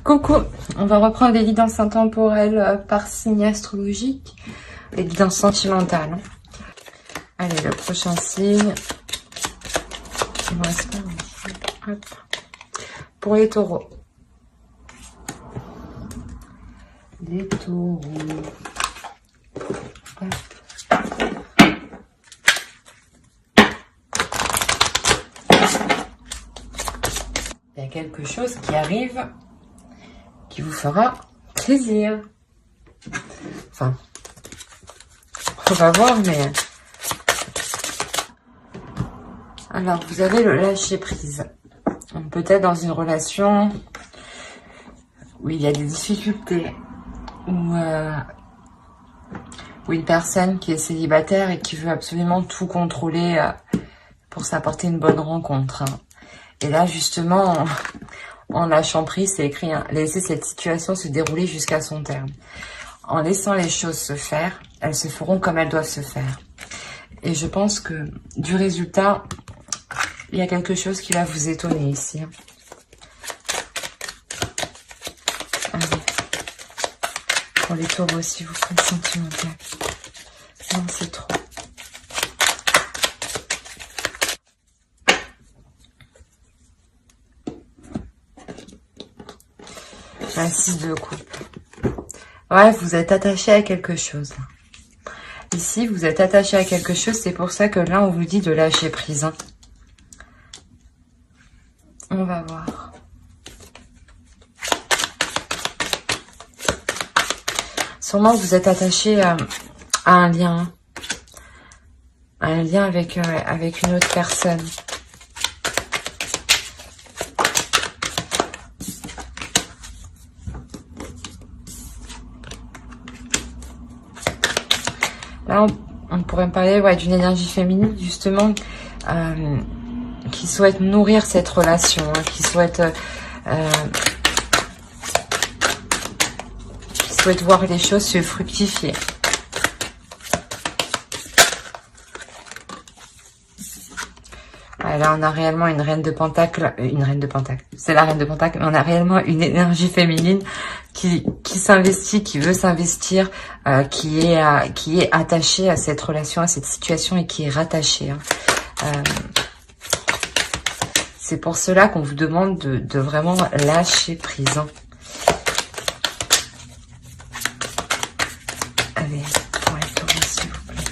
Coucou, on va reprendre les guidances intemporelles par signe astrologique, les guidances sentimentales. Allez, le prochain signe. Il me reste pas. Hop. Pour les taureaux. Les taureaux. Hop. Il y a quelque chose qui arrive qui vous fera plaisir. Enfin, on va voir, mais... Alors, vous avez le lâcher prise. Peut-être dans une relation où il y a des difficultés, où une personne qui est célibataire et qui veut absolument tout contrôler pour s'apporter une bonne rencontre. Et là, justement, en lâchant prise, c'est écrit, laisser cette situation se dérouler jusqu'à son terme. En laissant les choses se faire, elles se feront comme elles doivent se faire. Et je pense que du résultat, il y a quelque chose qui va vous étonner ici. Allez. Pour les taureaux, s'il vous plaît, sentimental. Non, c'est trop. Un 6 de coupe. Ouais, vous êtes attaché à quelque chose. Ici, vous êtes attaché à quelque chose. C'est pour ça que là, on vous dit de lâcher prise. On va voir. Sûrement, vous êtes attaché à un lien. Un lien avec une autre personne. Là, on pourrait parler d'une énergie féminine, justement, qui souhaite nourrir cette relation, qui souhaite voir les choses se fructifier. Là, on a réellement une reine de pentacle, c'est la reine de pentacle, mais on a réellement une énergie féminine qui s'investit, qui veut s'investir, qui est attachée à cette relation, à cette situation et qui est rattachée. C'est pour cela qu'on vous demande de vraiment lâcher prise. Allez, pour les taureaux, s'il vous plaît.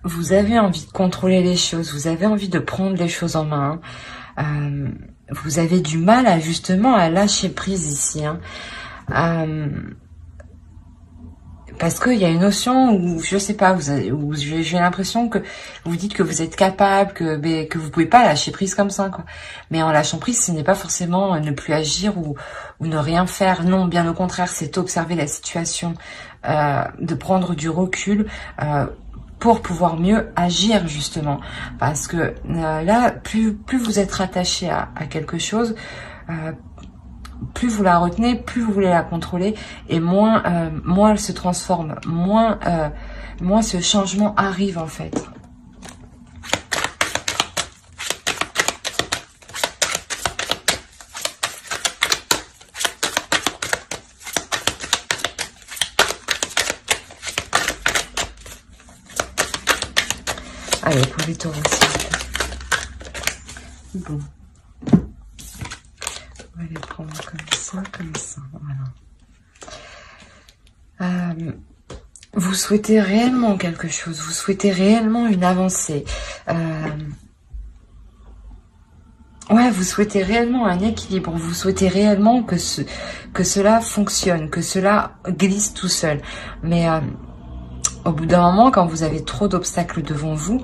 Vous avez envie de contrôler les choses, vous avez envie de prendre les choses en main. Vous avez du mal justement à lâcher prise ici. Parce qu'il y a une notion où, je sais pas, où j'ai l'impression que vous dites que vous êtes capable, que vous pouvez pas lâcher prise comme ça, quoi. Mais en lâchant prise, ce n'est pas forcément ne plus agir ou ne rien faire. Non, bien au contraire, c'est observer la situation, de prendre du recul, pour pouvoir mieux agir, justement. Parce que là, plus vous êtes rattaché à quelque chose, plus vous la retenez, plus vous voulez la contrôler, et moins elle se transforme, moins ce changement arrive, en fait. Allez, pour les taureaux, s'il vous plaît. Bon. On va les prendre comme ça, voilà. Vous souhaitez réellement quelque chose, vous souhaitez réellement une avancée. Vous souhaitez réellement un équilibre, vous souhaitez réellement que cela fonctionne, que cela glisse tout seul. Mais... au bout d'un moment, quand vous avez trop d'obstacles devant vous,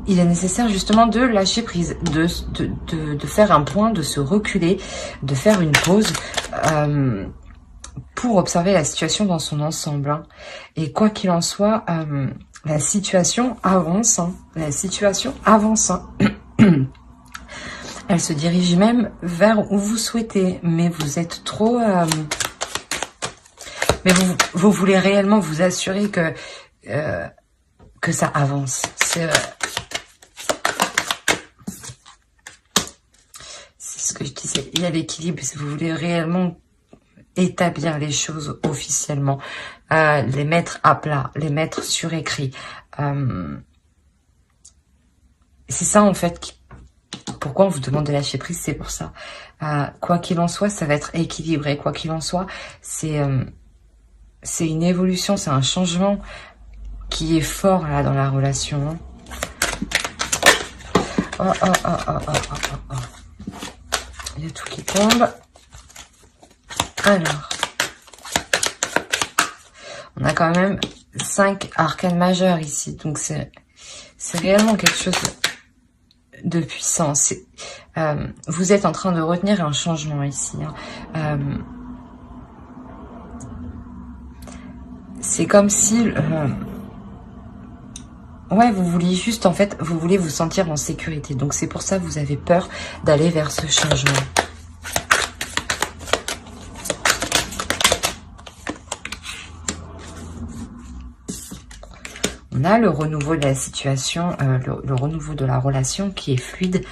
il est nécessaire justement de lâcher prise, de faire un point, de se reculer, de faire une pause pour observer la situation dans son ensemble. Et quoi qu'il en soit, La situation avance, hein. La situation avance, hein. Elle se dirige même vers où vous souhaitez, mais vous êtes trop... mais vous voulez réellement vous assurer que ça avance. C'est ce que je disais. Il y a l'équilibre. Si vous voulez réellement établir les choses officiellement, les mettre à plat, les mettre sur écrit. C'est ça en fait pourquoi on vous demande de lâcher prise, c'est pour ça. Quoi qu'il en soit, ça va être équilibré. Quoi qu'il en soit, c'est une évolution, c'est un changement qui est fort là dans la relation. Oh, oh, oh, oh, oh, oh, oh, oh. Il y a tout qui tombe. Alors, on a quand même 5 arcanes majeures ici, donc c'est réellement quelque chose de puissant. Vous êtes en train de retenir un changement ici. Hein. C'est comme si... ouais, vous vouliez juste, en fait, vous voulez vous sentir en sécurité. Donc c'est pour ça que vous avez peur d'aller vers ce changement. On a le renouveau de la situation, le renouveau de la relation qui est fluide,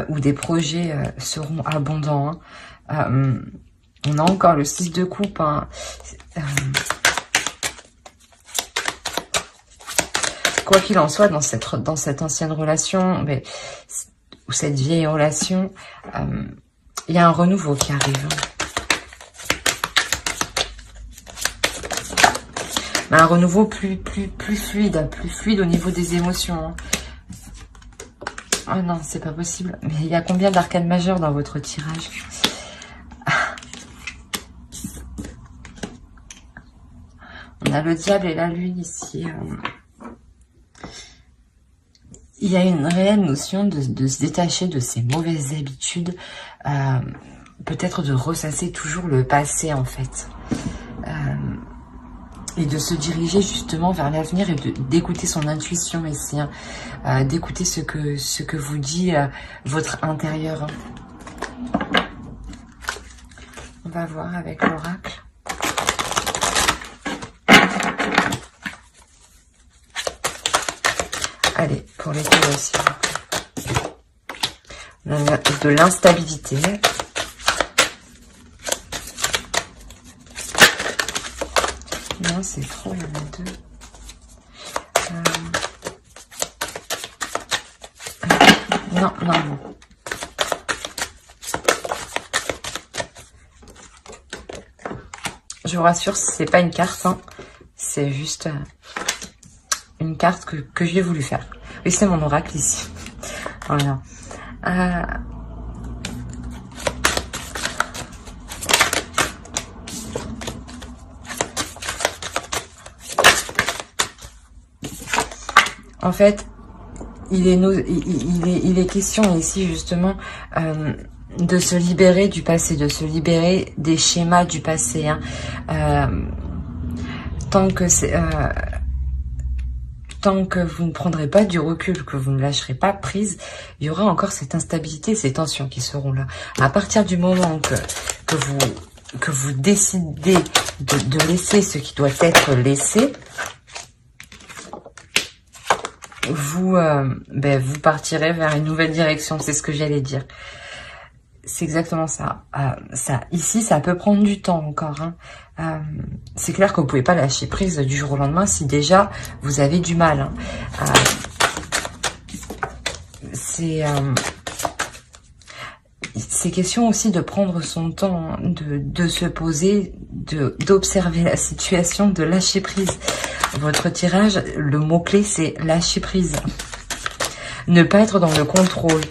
où des projets seront abondants. Hein. On a encore le 6 de coupe. Hein. Quoi qu'il en soit, dans cette ancienne relation, ou cette vieille relation, il y a un renouveau qui arrive. Mais un renouveau plus fluide au niveau des émotions. Oh non, c'est pas possible. Mais il y a combien d'arcanes majeures dans votre tirage? On a le diable et la lune ici. Il y a une réelle notion de se détacher de ces mauvaises habitudes. Peut-être de ressasser toujours le passé en fait. Et de se diriger justement vers l'avenir et d'écouter son intuition ici, hein, d'écouter ce que vous dit votre intérieur. Hein. On va voir avec l'oracle. Allez, pour les taureaux aussi. On a de l'instabilité. Non, c'est trop, il y en a deux. Non, non, non. Je vous rassure, c'est pas une carte, hein. C'est juste une carte que j'ai voulu faire. Oui, c'est mon oracle ici. Voilà. En fait, il est question ici justement de se libérer du passé, de se libérer des schémas du passé. Hein. Tant que vous ne prendrez pas du recul, que vous ne lâcherez pas prise, il y aura encore cette instabilité, ces tensions qui seront là. À partir du moment que vous décidez de laisser ce qui doit être laissé, vous partirez vers une nouvelle direction. C'est ce que j'allais dire. C'est exactement ça. Ici, ça peut prendre du temps encore. Hein. C'est clair que vous pouvez pas lâcher prise du jour au lendemain si déjà vous avez du mal. Hein. C'est question aussi de prendre son temps, hein, de se poser, d'observer la situation, de lâcher prise. Votre tirage, le mot-clé, c'est lâcher prise. Ne pas être dans le contrôle,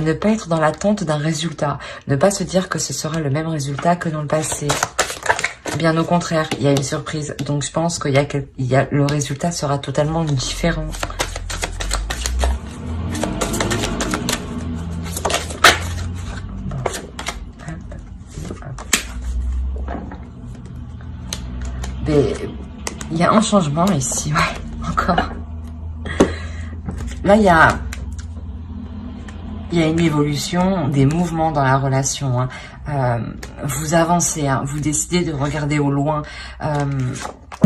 ne pas être dans l'attente d'un résultat, ne pas se dire que ce sera le même résultat que dans le passé. Bien au contraire, il y a une surprise. Donc je pense qu'il le résultat sera totalement différent. Mais il y a un changement ici, ouais. encore. Là, il y a une évolution, des mouvements dans la relation. Hein. Vous avancez, hein, vous décidez de regarder au loin.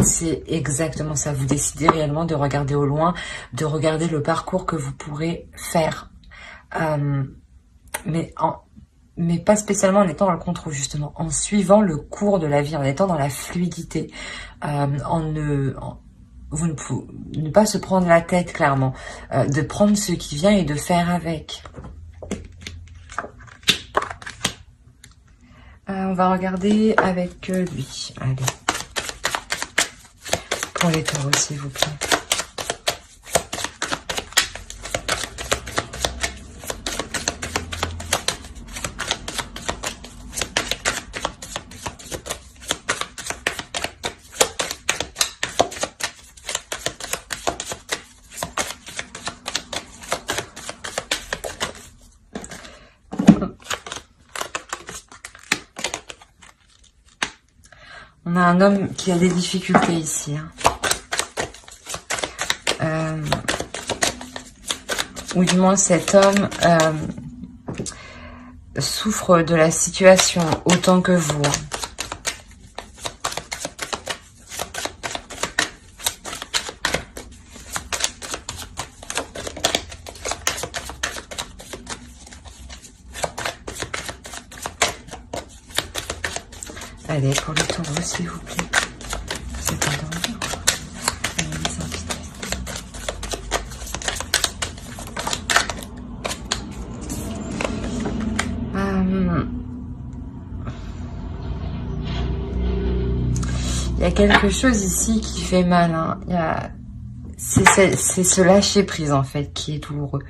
C'est exactement ça. Vous décidez réellement de regarder au loin, de regarder le parcours que vous pourrez faire. Mais pas spécialement en étant dans le contrôle, justement. En suivant le cours de la vie, en étant dans la fluidité. Ne pas se prendre la tête, clairement. De prendre ce qui vient et de faire avec. On va regarder avec lui. Allez. Pour les taureaux, s'il vous plaît. On a un homme qui a des difficultés ici. Hein. Ou du moins cet homme souffre de la situation autant que vous. Hein. Allez, pour le taureau, s'il vous plaît. C'est pas dangereux. Il y a quelque chose ici qui fait mal. Hein. C'est ce lâcher prise, en fait, qui est douloureux.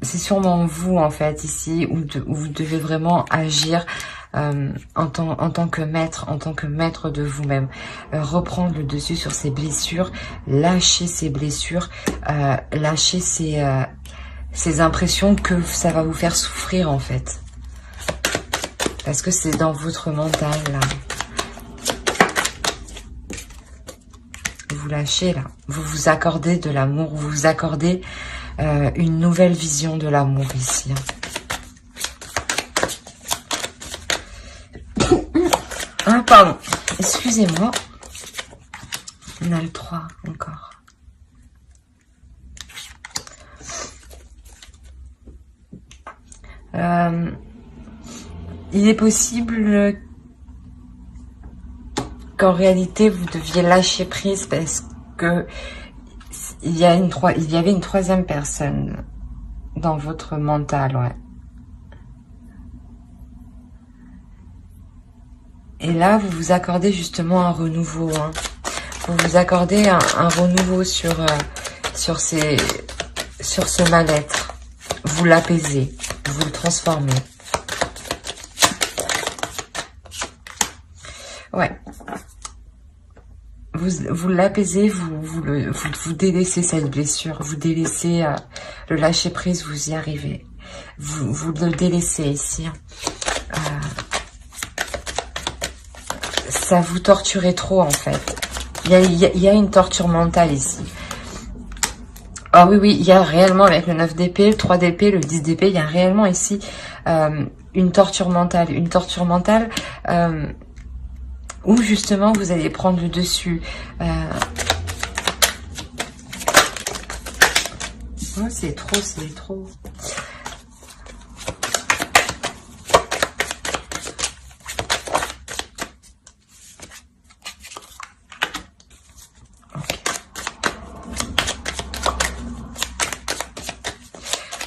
C'est sûrement vous, en fait, ici, où vous devez vraiment agir en tant que maître de vous-même. Reprendre le dessus sur ces blessures, lâcher ces blessures, lâcher ces impressions que ça va vous faire souffrir, en fait. Parce que c'est dans votre mental, là. Vous lâchez, là. Vous vous accordez de l'amour, vous vous accordez une nouvelle vision de l'amour, ici. Ah, pardon. Excusez-moi. On a le 3 encore. Il est possible qu'en réalité, vous deviez lâcher prise parce que il y avait une troisième personne dans votre mental, ouais. Et là, vous vous accordez justement un renouveau. Hein. Vous vous accordez un renouveau sur ce mal-être. Vous l'apaisez, vous le transformez. Ouais. Vous l'apaisez, vous délaissez cette blessure, vous délaissez le lâcher prise, vous y arrivez. Vous le délaissez ici. Ça vous torturait trop, en fait. Il y a une torture mentale ici. Ah oui, il y a réellement, avec le 9 d'épée, le 3 d'épée, le 10 d'épée, il y a réellement ici une torture mentale. Une torture mentale où, justement, vous allez prendre le dessus. Oh, c'est trop, c'est trop.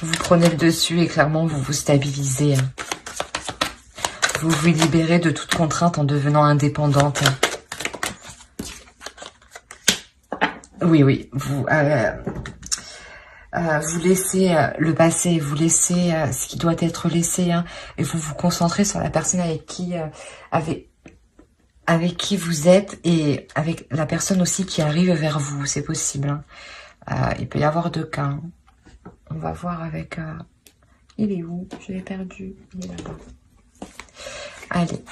Vous prenez le dessus et clairement vous vous stabilisez. Hein. Vous vous libérez de toute contrainte en devenant indépendante. Hein. Oui, vous laissez le passé, vous laissez ce qui doit être laissé, hein, et vous vous concentrez sur la personne avec qui vous êtes et avec la personne aussi qui arrive vers vous, c'est possible. Hein. Il peut y avoir 2 cas. Hein. On va voir avec... il est où? Je l'ai perdu. Il est là-bas. Allez.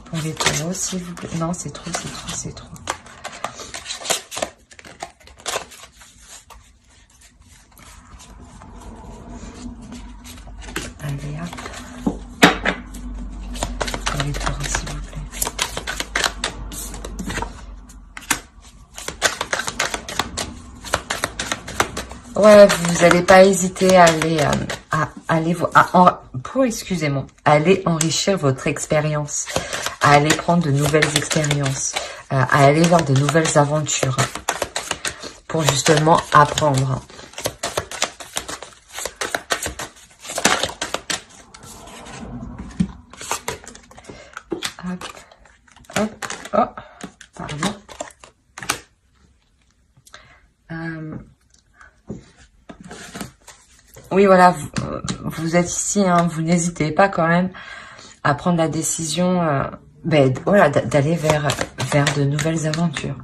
Pour les taureaux, s'il vous plaît. Non, c'est trop, c'est trop, c'est trop. Ouais, vous n'allez pas hésiter à aller, excusez-moi, à aller enrichir votre expérience, à aller prendre de nouvelles expériences, à aller vers de nouvelles aventures, pour justement apprendre. Hop, hop, oh, pardon. Oui, voilà, vous êtes ici, hein, vous n'hésitez pas quand même à prendre la décision, voilà, d'aller vers de nouvelles aventures.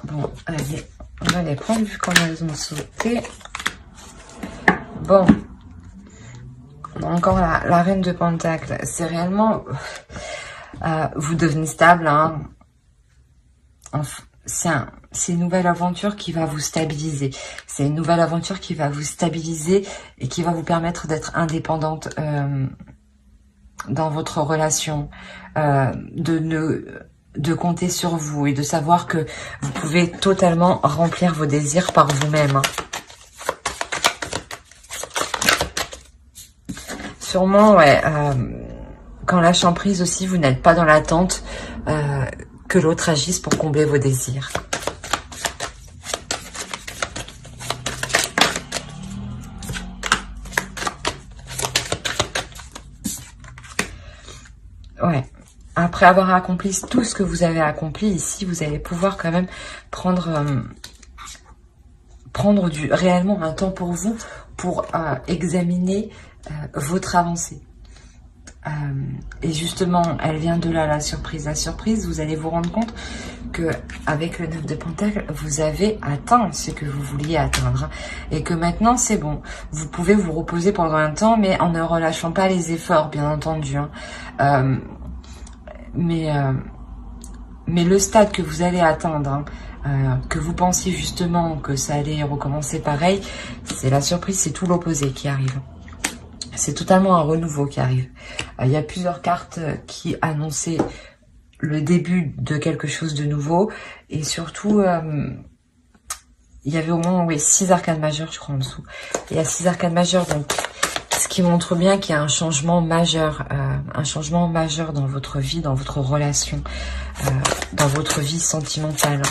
Bon, allez, on va les prendre vu comment elles ont sauté. Bon, on a encore la reine de Pentacle. C'est réellement, vous devenez stable, hein. C'est une nouvelle aventure qui va vous stabiliser. C'est une nouvelle aventure qui va vous stabiliser et qui va vous permettre d'être indépendante dans votre relation, de compter sur vous et de savoir que vous pouvez totalement remplir vos désirs par vous-même. Hein. Sûrement, ouais, quand lâchant prise aussi, vous n'êtes pas dans l'attente que l'autre agisse pour combler vos désirs. Ouais. Après avoir accompli tout ce que vous avez accompli ici, vous allez pouvoir quand même prendre réellement un temps pour vous, pour examiner votre avancée. Et justement, elle vient de là, la surprise. La surprise, vous allez vous rendre compte que avec le 9 de Pentacle, vous avez atteint ce que vous vouliez atteindre. Hein, et que maintenant, c'est bon. Vous pouvez vous reposer pendant un temps, mais en ne relâchant pas les efforts, bien entendu. Hein. Mais le stade que vous allez atteindre, hein, que vous pensiez justement que ça allait recommencer pareil, c'est la surprise, c'est tout l'opposé qui arrive. C'est totalement un renouveau qui arrive. Il y a plusieurs cartes qui annonçaient le début de quelque chose de nouveau. Et surtout, il y avait au moins 6 arcanes majeures, je crois, en dessous. Il y a 6 arcanes majeures, donc ce qui montre bien qu'il y a un changement majeur dans votre vie, dans votre relation, dans votre vie sentimentale.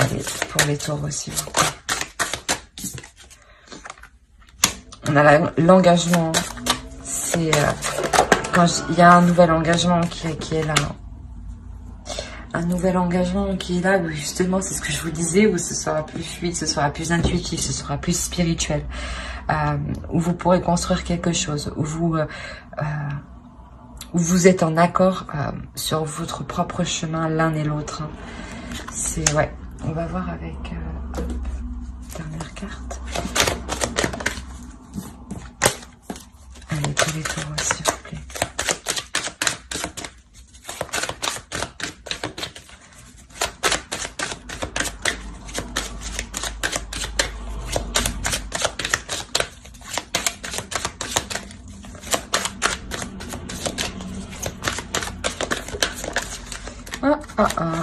Allez, pour les taureaux, s'il vous plaît. On a l'engagement. C'est quand il y a un nouvel engagement qui est là. Un nouvel engagement qui est là, où justement, c'est ce que je vous disais, où ce sera plus fluide, ce sera plus intuitif, ce sera plus spirituel. Où vous pourrez construire quelque chose, où vous êtes en accord sur votre propre chemin, l'un et l'autre. Hein. C'est, ouais, on va voir avec... dernière carte. Allez, pour les taureaux, s'il vous plaît.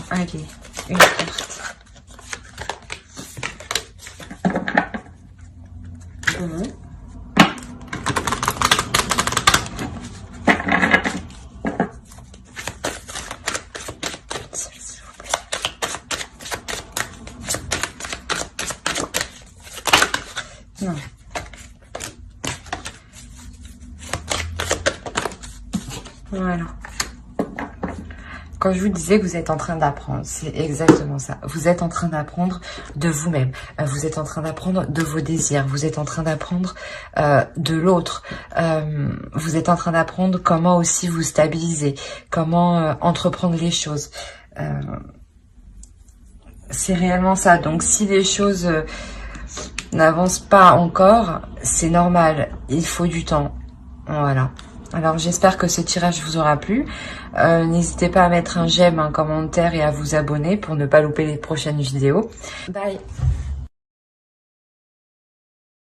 Allez, une carte. Non. Voilà. Quand je vous disais que vous êtes en train d'apprendre, c'est exactement ça. Vous êtes en train d'apprendre de vous-même. Vous êtes en train d'apprendre de vos désirs. Vous êtes en train d'apprendre de l'autre. Vous êtes en train d'apprendre comment aussi vous stabiliser, comment entreprendre les choses. C'est réellement ça. Donc, si les choses n'avancent pas encore, c'est normal. Il faut du temps. Voilà. Alors j'espère que ce tirage vous aura plu. N'hésitez pas à mettre un j'aime, un commentaire et à vous abonner pour ne pas louper les prochaines vidéos. Bye!